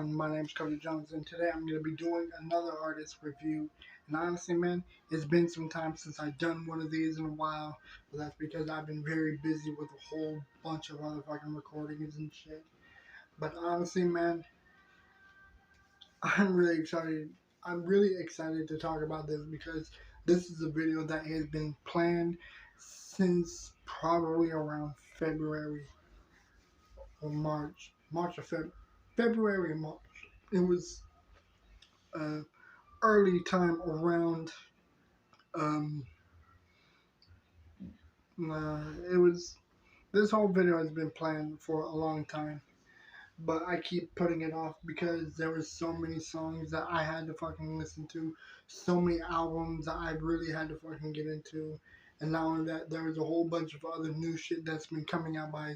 everyone, my name is Cody Jones, and today I'm going to be doing another artist review. And honestly, man, it's been some time since I've done one of these in a while, but that's because I've been very busy with a whole bunch of other fucking recordings and shit. But honestly, man, I'm really excited. I'm really excited to talk about this because this is a video that has been planned since probably around February or March or February and March. It was early time around. Um, it was this whole video has been planned for a long time, but I keep putting it off because there was so many songs that I had to fucking listen to, so many albums that I really had to fucking get into, and not only that, there was a whole bunch of other new shit that's been coming out by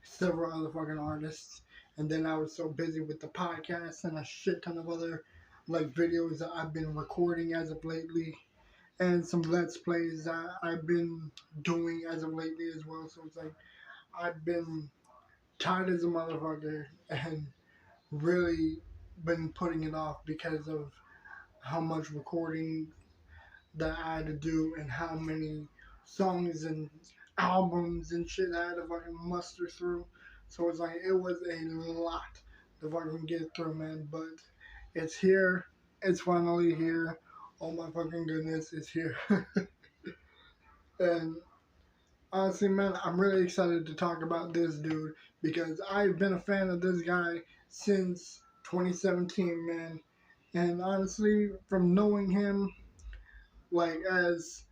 several other fucking artists. And then I was so busy with the podcast and a shit ton of other like videos that I've been recording as of lately, and some let's plays that I've been doing as of lately as well. So it's like I've been tired as a motherfucker and really been putting it off because of how much recording that I had to do and how many songs and albums and shit I had to fucking muster through. So it's like it was a lot to fucking get through, man. But it's here. It's finally here. Oh my fucking goodness, it's here. And honestly, man, I'm really excited to talk about this dude because I've been a fan of this guy since 2017, man. And honestly, from knowing him like as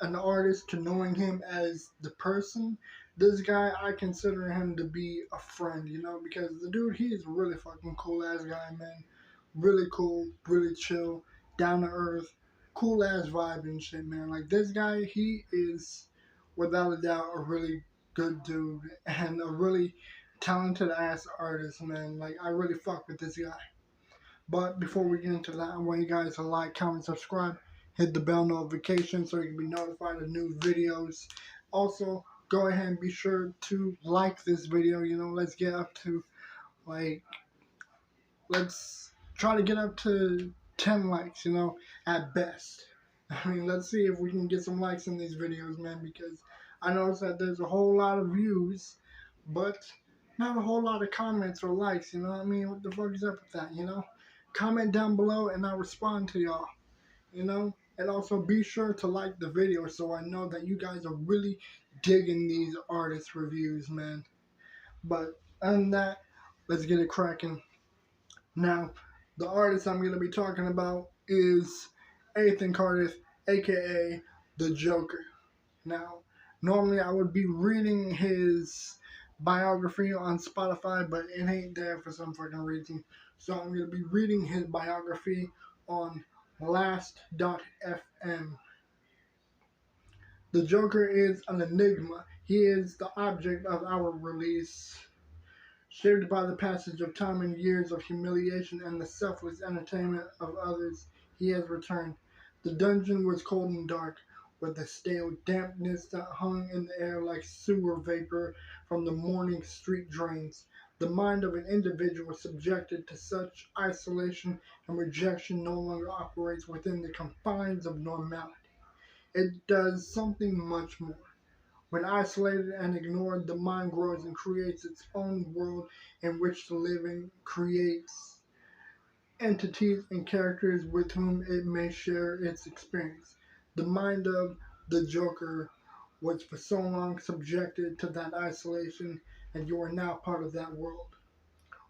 an artist to knowing him as the person, this guy, I consider him to be a friend, you know, because the dude, he is a really fucking cool ass guy, man. Really cool, really chill, down to earth, cool ass vibe and shit, man. Like this guy, he is without a doubt a really good dude and a really talented ass artist, man. Like I really fuck with this guy. But before we get into that, I want you guys to like, comment, subscribe, hit the bell notification so you can be notified of new videos. Also, go ahead and be sure to like this video. You know, let's get up to like, let's try to get up to 10 likes, you know, at best. I mean, let's see if we can get some likes in these videos, man, because I noticed that there's a whole lot of views, but not a whole lot of comments or likes, you know what I mean? What the fuck is up with that, you know? Comment down below and I'll respond to y'all, you know? And also be sure to like the video so I know that you guys are really digging these artist reviews, man. But other than that, let's get it cracking. Now, the artist I'm going to be talking about is Ethan Cardiff, aka the Jokerr. Now, normally I would be reading his biography on Spotify, but it ain't there for some fucking reason. So I'm going to be reading his biography on last.fm. The Jokerr is an enigma. He is the object of our release. Shaped by the passage of time and years of humiliation and the selfless entertainment of others, he has returned. The dungeon was cold and dark, with a stale dampness that hung in the air like sewer vapor from the morning street drains. The mind of an individual subjected to such isolation and rejection no longer operates within the confines of normality. It does something much more. When isolated and ignored, the mind grows and creates its own world in which to live and creates entities and characters with whom it may share its experience. The mind of the Jokerr was for so long subjected to that isolation, and you are now part of that world.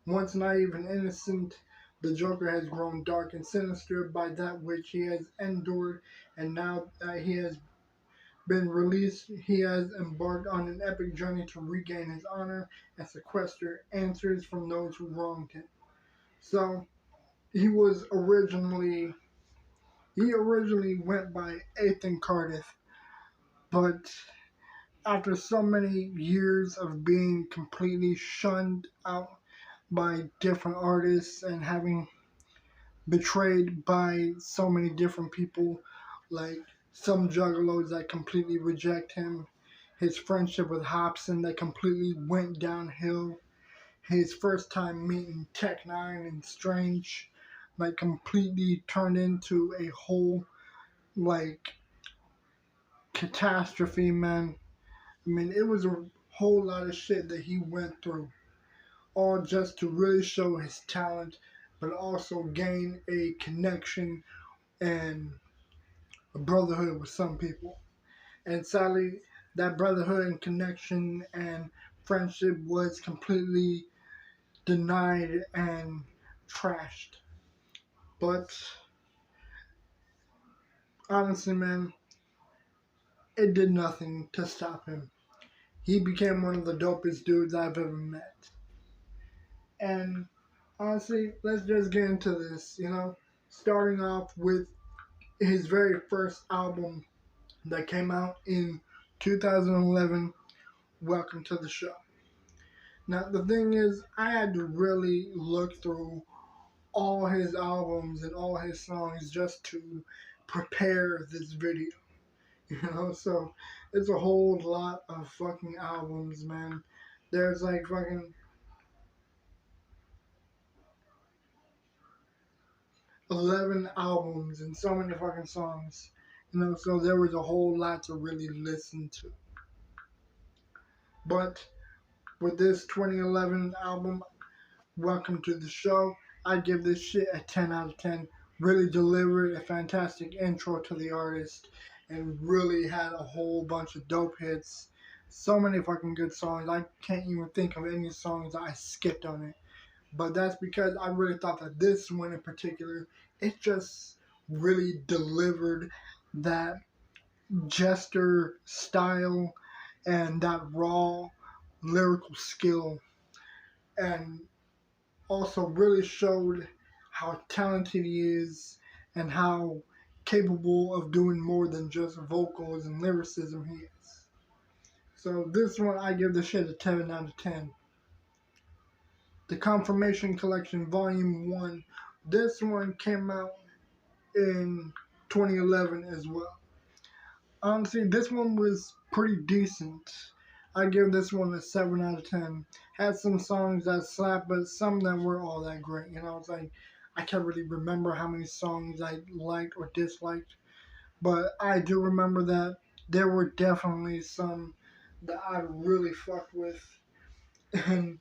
Once naive and innocent, the Jokerr has grown dark and sinister by that which he has endured, and now that he has been released, he has embarked on an epic journey to regain his honor and sequester answers from those who wronged him. So, he originally went by Ethan Cardiff, but after so many years of being completely shunned out by different artists and having betrayed by so many different people, like some juggalos that completely reject him, his friendship with Hobson that completely went downhill, his first time meeting Tech Nine and Strange, like completely turned into a whole like catastrophe, man. I mean, it was a whole lot of shit that he went through, all just to really show his talent, but also gain a connection and a brotherhood with some people. And sadly, that brotherhood and connection and friendship was completely denied and trashed. But honestly, man, it did nothing to stop him. He became one of the dopest dudes I've ever met. And honestly, let's just get into this, starting off with his very first album that came out in 2011, Welcome to the Show. Now, the thing is, I had to really look through all his albums and all his songs just to prepare this video, So it's a whole lot of fucking albums, man. There's like fucking 11 albums and so many fucking songs, So there was a whole lot to really listen to. But with this 2011 album, Welcome to the Show, I give this shit a 10 out of 10. Really delivered a fantastic intro to the artist and really had a whole bunch of dope hits. So many fucking good songs. I can't even think of any songs that I skipped on it. But that's because I really thought that this one in particular, it just really delivered that jester style and that raw lyrical skill, and also really showed how talented he is and how capable of doing more than just vocals and lyricism he is. So this one I give the shit a 10 out of 10. The Confirmation Collection Volume 1. This one came out in 2011 as well. Honestly, this one was pretty decent. I give this one a 7 out of 10. Had some songs that slapped, but some that were all that great. It's like, I can't really remember how many songs I liked or disliked, but I do remember that there were definitely some that I really fucked with. And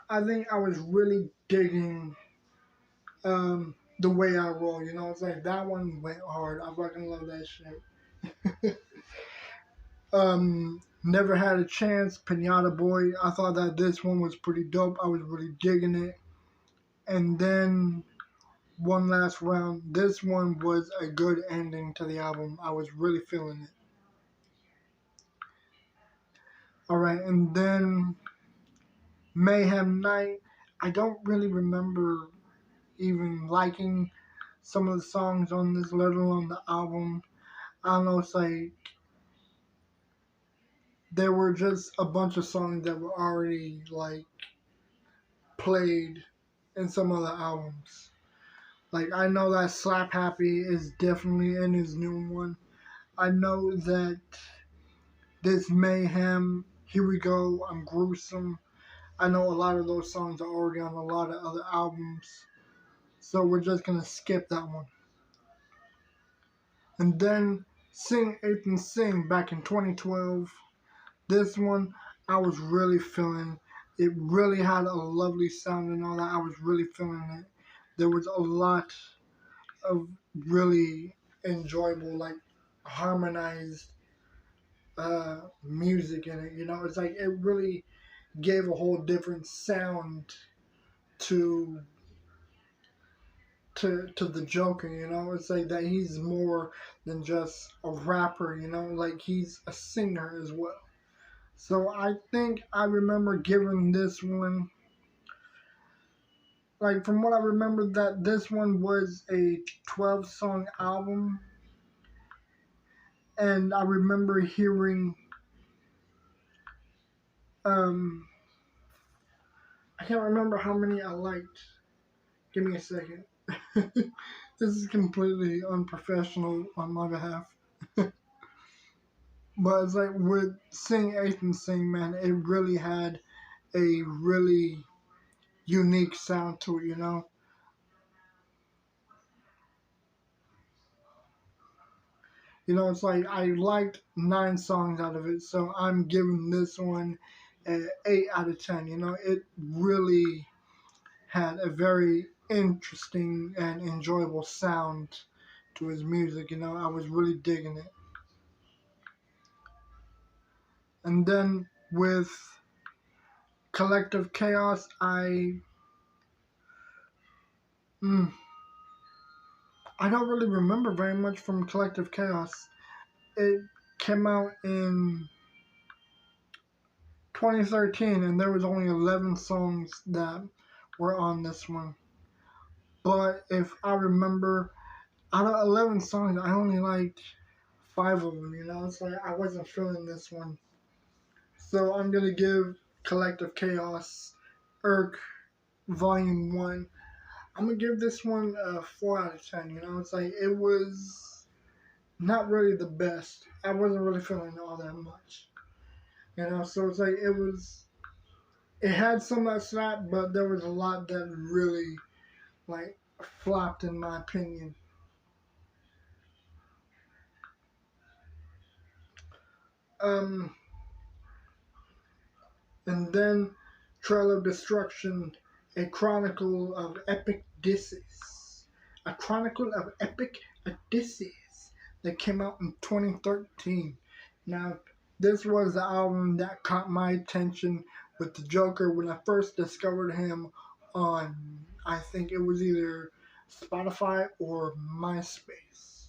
I think I was really digging the way I roll. It's like that one went hard. I fucking love that shit. Never Had a Chance, Pinata Boy. I thought that this one was pretty dope. I was really digging it. And then One Last Round. This one was a good ending to the album. I was really feeling it. Alright, and then Mayhem Night. I don't really remember even liking some of the songs on this, let alone the album. I don't know, it's like there were just a bunch of songs that were already like played in some other albums. Like I know that Slap Happy is definitely in his new one. I know that this Mayhem, Here We Go, I'm Gruesome. I know a lot of those songs are already on a lot of other albums. So we're just gonna skip that one. And then Sing Eighth and Sing back in 2012. This one I was really feeling. It really had a lovely sound and all that. I was really feeling it. There was a lot of really enjoyable, like harmonized music in it. It's like it really gave a whole different sound to to the Joker. It's like that he's more than just a rapper. Like he's a singer as well. So I think I remember giving this one, like from what I remember, that this one was a 12-song album, and I remember hearing, um, I can't remember how many I liked. Give me a second. This is completely unprofessional on my behalf. But it's like with Sing Eighth and Sing, man, it really had a really unique sound to it, you know. You know, it's like I liked 9 songs out of it, so I'm giving this one an 8 out of 10. You know, it really had a very interesting and enjoyable sound to his music. You know, I was really digging it. And then with Collective Chaos, mm, I don't really remember very much from Collective Chaos. It came out in 2013, and there was only 11 songs that were on this one. But if I remember, out of 11 songs, I only liked 5 of them. You know, it's like I wasn't feeling this one. So I'm gonna give Collective Chaos, Irk, Volume 1. I'm gonna give this one a 4 out of 10. You know, it's like it was not really the best. I wasn't really feeling all that much. You know, so it's like it had some that slapped, but there was a lot that really like flopped in my opinion. Um, and then Trail of Destruction, a chronicle of epic disses. A chronicle of epic disses that came out in 2013. Now, this was the album that caught my attention with the Jokerr when I first discovered him on, I think it was either Spotify or MySpace.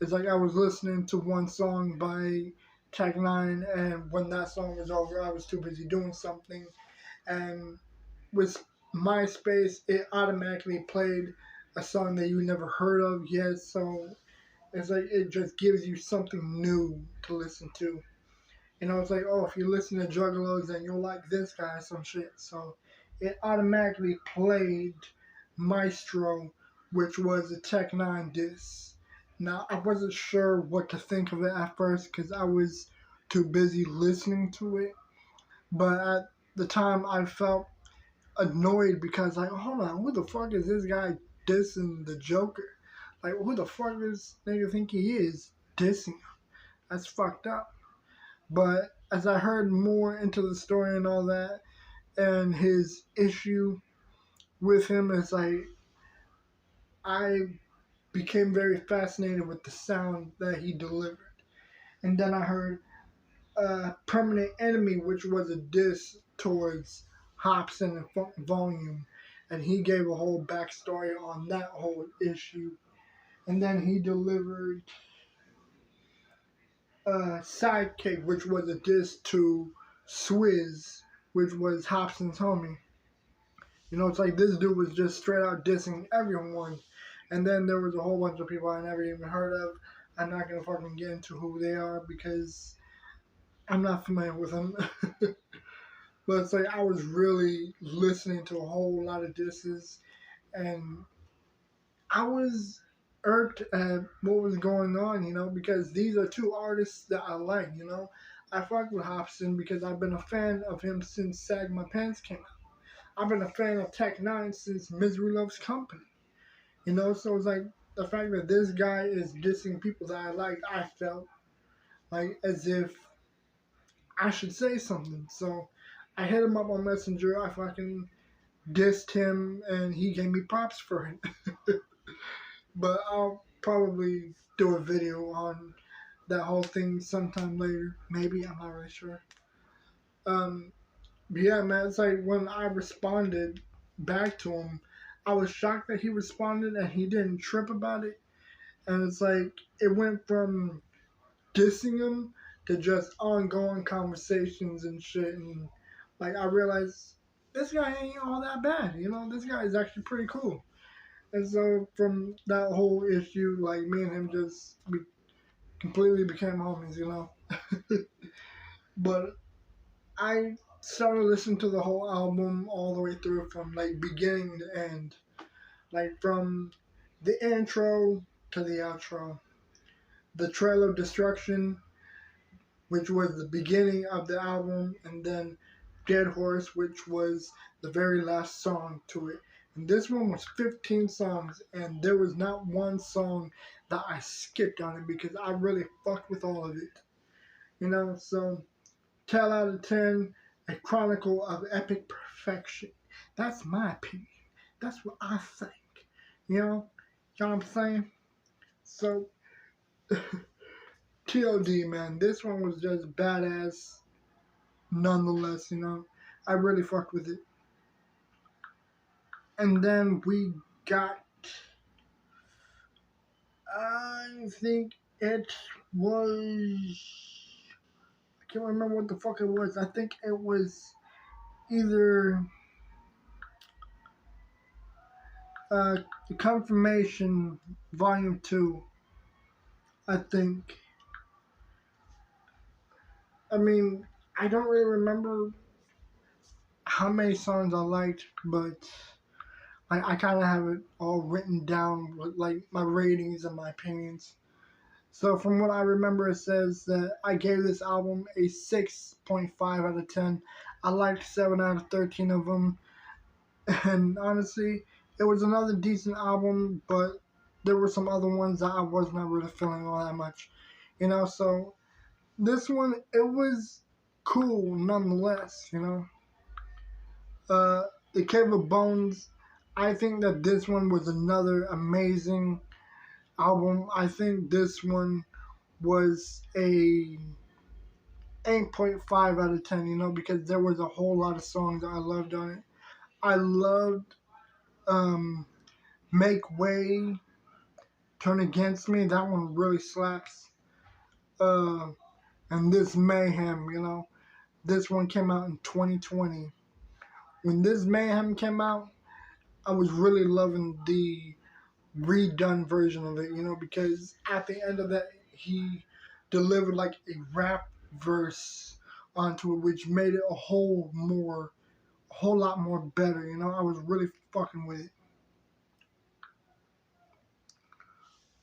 It's like I was listening to one song by Tech Nine, and when that song was over, I was too busy doing something. And with MySpace, it automatically played a song that you never heard of yet. So it's like it just gives you something new to listen to. You know, it's like, oh, if you listen to Juggalos, then you'll like this guy, some shit. So it automatically played Maestro, which was a Tech Nine diss. Now, I wasn't sure what to think of it at first because I was too busy listening to it. But at the time, I felt annoyed because, like, hold on, who the fuck is this guy dissing the Joker? Like, who the fuck does nigga think he is dissing him? That's fucked up. But as I heard more into the story and all that, and his issue with him, it's like I became very fascinated with the sound that he delivered. And then I heard Permanent Enemy, which was a diss towards Hobson and Volume, and he gave a whole backstory on that whole issue. And then he delivered Sidekick, which was a diss to Swizz, which was Hobson's homie. You know, it's like this dude was just straight out dissing everyone. And then there was a whole bunch of people I never even heard of. I'm not gonna fucking get into who they are because I'm not familiar with them. But it's like I was really listening to a whole lot of disses, and I was irked at what was going on, you know, because these are 2 artists that I like, you know. I fuck with Hobson because I've been a fan of him since Sag My Pants came out. I've been a fan of Tech Nine since Misery Loves Company. You know, so it's like the fact that this guy is dissing people that I like, I felt like as if I should say something. So I hit him up on Messenger. I fucking dissed him, and he gave me props for it. But I'll probably do a video on that whole thing sometime later. Maybe, I'm not really sure. But yeah, man, it's like when I responded back to him, I was shocked that he responded and he didn't trip about it. And it's like it went from dissing him to just ongoing conversations and shit. And like I realized this guy ain't all that bad. You know, this guy is actually pretty cool. And so from that whole issue, like me and him just completely became homies. You know, but I started listening to the whole album all the way through from like beginning to end, like from the intro to the outro. The Trail of Destruction, which was the beginning of the album, and then Dead Horse, which was the very last song to it. And this one was 15 songs, and there was not one song that I skipped on it because I really fucked with all of it. You know, so 10 out of 10, a chronicle of epic perfection. That's my opinion. That's what I think. You know what I'm saying? So, TLD, man, this one was just badass nonetheless, I really fucked with it. And then we got, I think it was, I can't remember what the fuck it was. I think it was either the Confirmation Volume 2, I think. I mean, I don't really remember how many songs I liked, but I kind of have it all written down with like my ratings and my opinions. So from what I remember, it says that I gave this album a 6.5 out of 10. I liked 7 out of 13 of them. And honestly, it was another decent album, but there were some other ones that I was not really feeling all that much. So this one, it was cool nonetheless. Uh, the Cave of Bones, I think that this one was another amazing album. I think this one was a 8.5 out of 10, because there was a whole lot of songs I loved on it. I loved um, Make Way, Turn Against Me. That one really slaps. Uh, and This Mayhem, this one came out in 2020. When This Mayhem came out, I was really loving the redone version of it, because at the end of that, he delivered like a rap verse onto it, which made it a whole lot more better. I was really fucking with it.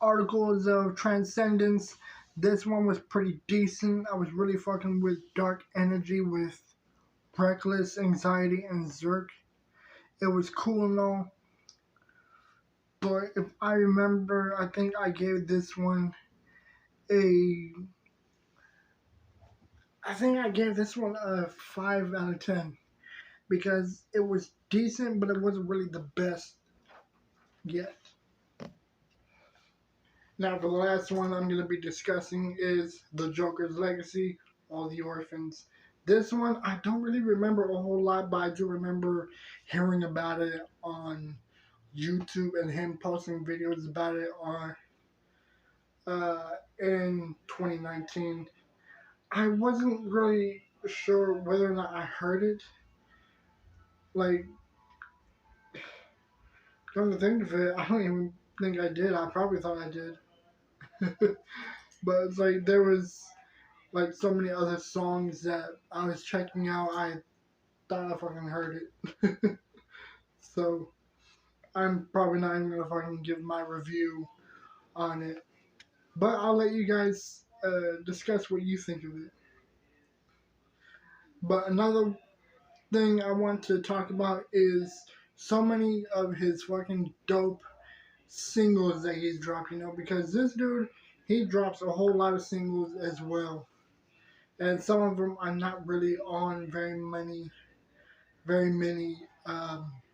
Articles of Transcendence. This one was pretty decent. I was really fucking with Dark Energy with Reckless, Anxiety, and Zerk. It was cool and all. But if I remember, I think I gave this one a a 5 out of 10 because it was decent, but it wasn't really the best yet. Now, for the last one I'm going to be discussing is The Joker's Legacy, All the Orphans. This one, I don't really remember a whole lot, but I do remember hearing about it on YouTube and him posting videos about it on in 2019. I wasn't really sure whether or not I heard it. Like, come to think of it, I don't even think I did. I probably thought I did. But it's like there was like so many other songs that I was checking out. I thought I fucking heard it. So I'm probably not even gonna fucking give my review on it. But I'll let you guys discuss what you think of it. But another thing I want to talk about is so many of his fucking dope singles that he's dropped, because this dude, he drops a whole lot of singles as well. And some of them are not really on very many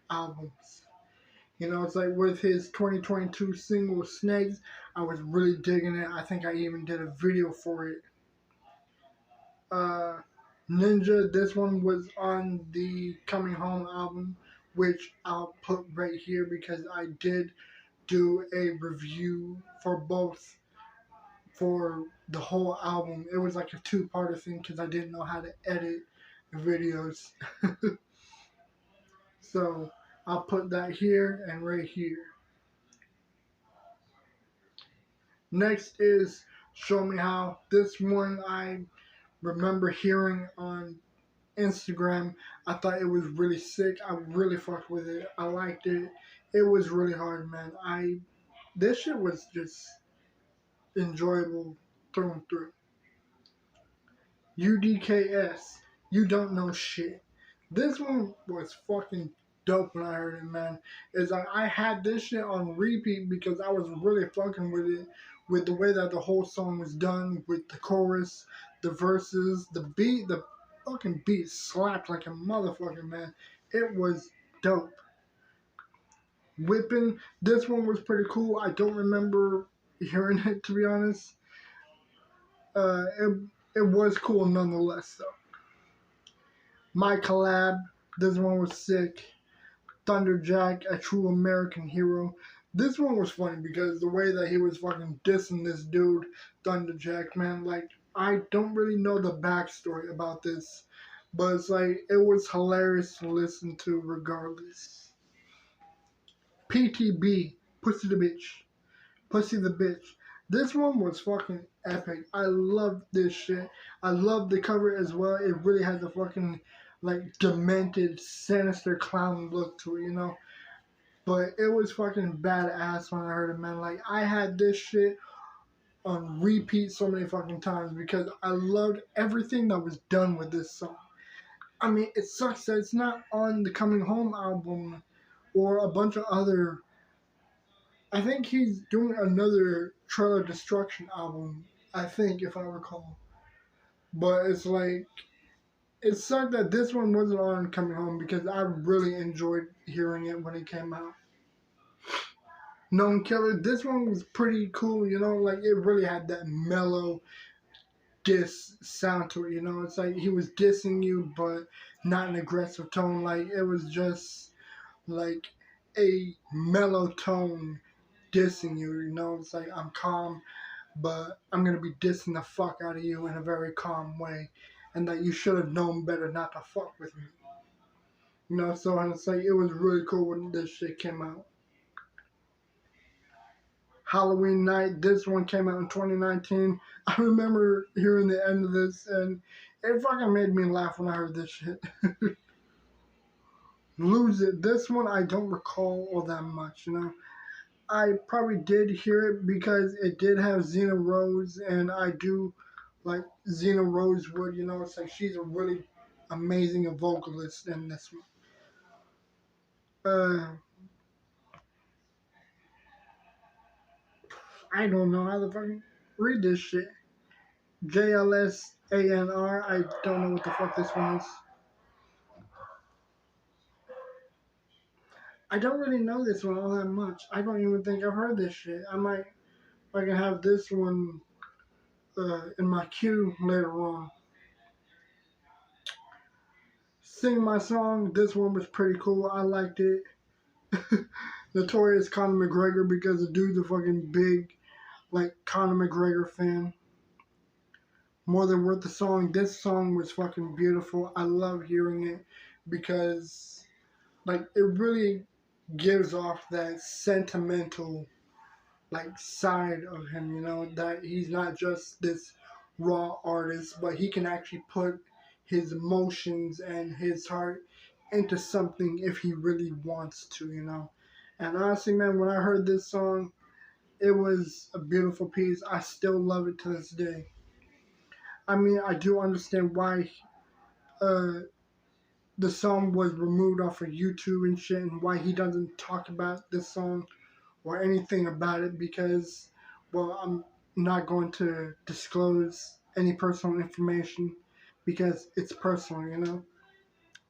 albums. It's like with his 2022 single Snakes, I was really digging it. I think I even did a video for it. Ninja, this one was on the Coming Home album, which I'll put right here because I did do a review for both for the whole album. It was like a two-parter thing because I didn't know how to edit videos. So I'll put that here and right here. Next is Show Me How. This one I remember hearing on Instagram. I thought it was really sick. I really fucked with it. I liked it. It was really hard, man. This shit was just enjoyable through and through. UDKS, You Don't Know Shit. This one was fucking dope when I heard it, man. It's like I had this shit on repeat because I was really fucking with it, with the way that the whole song was done, with the chorus, the verses, the beat, the fucking beat slapped like a motherfucker, man. It was dope. Whipping, this one was pretty cool. I don't remember hearing it, to be honest. It was cool nonetheless, though. My collab, this one was sick. Thunderjack, a true American hero. This one was funny because the way that he was fucking dissing this dude, Thunderjack, man, like, I don't really know the backstory about this, but it's like, it was hilarious to listen to regardless. PTB, Pussy the Bitch. Pussy the Bitch. This one was fucking epic. I love this shit. I love the cover as well. It really has a fucking, like, demented, sinister clown look to it, you know? But it was fucking badass when I heard it, man. Like, I had this shit on repeat so many fucking times because I loved everything that was done with this song. I mean, it sucks that it's not on the Coming Home album or a bunch of other. I think he's doing another Trailer Destruction album, I think, if I recall. But it's like, it sucked that this one wasn't on Coming Home because I really enjoyed hearing it when it came out. Known Killer, this one was pretty cool, you know, like it really had that mellow diss sound to it, you know. It's like he was dissing you, but not an aggressive tone. Like it was just like a mellow tone dissing you, you know. It's like I'm calm, but I'm gonna be dissing the fuck out of you in a very calm way, and that you should have known better not to fuck with me, you know. So and it's like it was really cool when this shit came out. Halloween Night. This one came out in 2019. I remember hearing the end of this, and it fucking made me laugh when I heard this shit. Lose It. This one I don't recall all that much, you know. I probably did hear it because it did have Xena Rose, and I do like Xena Rosewood, you know. It's like she's a really amazing vocalist in this one. I don't know how to fucking read this shit. JLSANR. I don't know what the fuck this one is. I don't really know this one all that much. I don't even think I've heard this shit. I might fucking have this one in my queue later on. Sing My Song. This one was pretty cool. I liked it. Notorious Conor McGregor because the dude's a fucking big, like, Conor McGregor fan. More Than Worth the Song. This song was fucking beautiful. I love hearing it because, like, it really gives off that sentimental like side of him, you know, that he's not just this raw artist, but he can actually put his emotions and his heart into something if he really wants to, you know. And honestly, man, when I heard this song, it was a beautiful piece. I still love it to this day. I mean, I do understand why uh, the song was removed off of YouTube and shit, and why he doesn't talk about this song or anything about it because, well, I'm not going to disclose any personal information because it's personal, you know?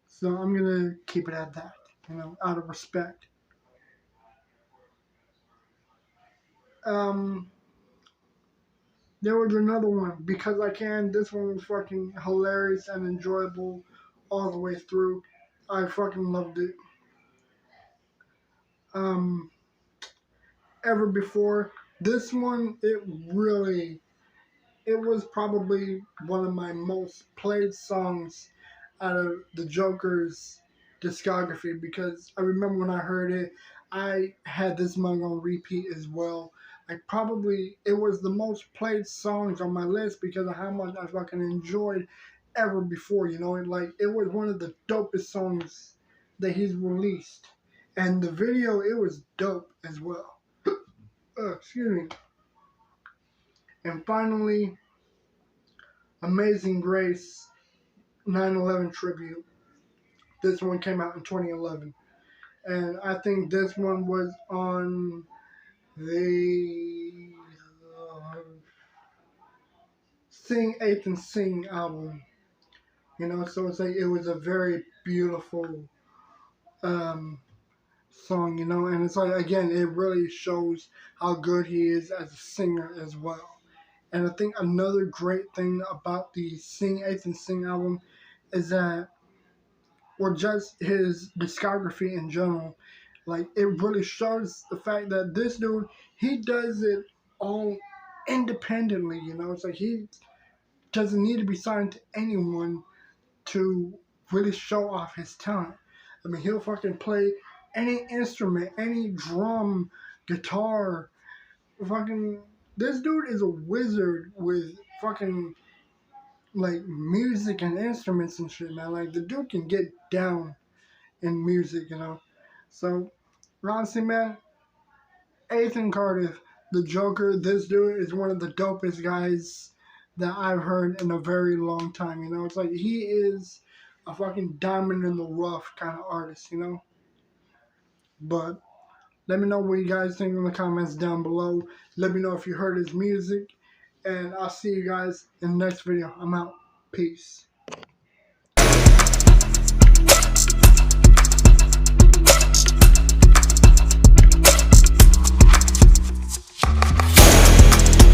So I'm going to keep it at that, you know, out of respect. Um, there was another one, Because I Can. This one was fucking hilarious and enjoyable all the way through. I fucking loved it. Um, Ever Before. This one, it was probably one of my most played songs out of the Joker's discography because I remember when I heard it, I had this song on repeat as well. It was the most played songs on my list because of how much I fucking enjoyed Ever Before, you know, it was one of the dopest songs that he's released. And the video, it was dope as well. Excuse me. And finally, Amazing Grace 9/11 tribute. This one came out in 2011. And I think this one was on the Sing 8th and Sing album. You know, so it's like it was a very beautiful um, song, you know, and it's like, again, it really shows how good he is as a singer as well. And I think another great thing about the Sing 8th and Sing album is that, or just his discography in general, like it really shows the fact that this dude, he does it all independently, you know. It's like he doesn't need to be signed to anyone to really show off his talent. I mean, he'll fucking play any instrument, any drum, guitar, fucking. This dude is a wizard with fucking like music and instruments and shit, man. Like the dude can get down in music, you know. So honestly, man, Ethan Cardiff, the Joker, this dude is one of the dopest guys that I've heard in a very long time. You know, it's like he is a fucking diamond in the rough kind of artist, you know. But let me know what you guys think in the comments down below. Let me know if you heard his music, and I'll see you guys in the next video. I'm out. Peace.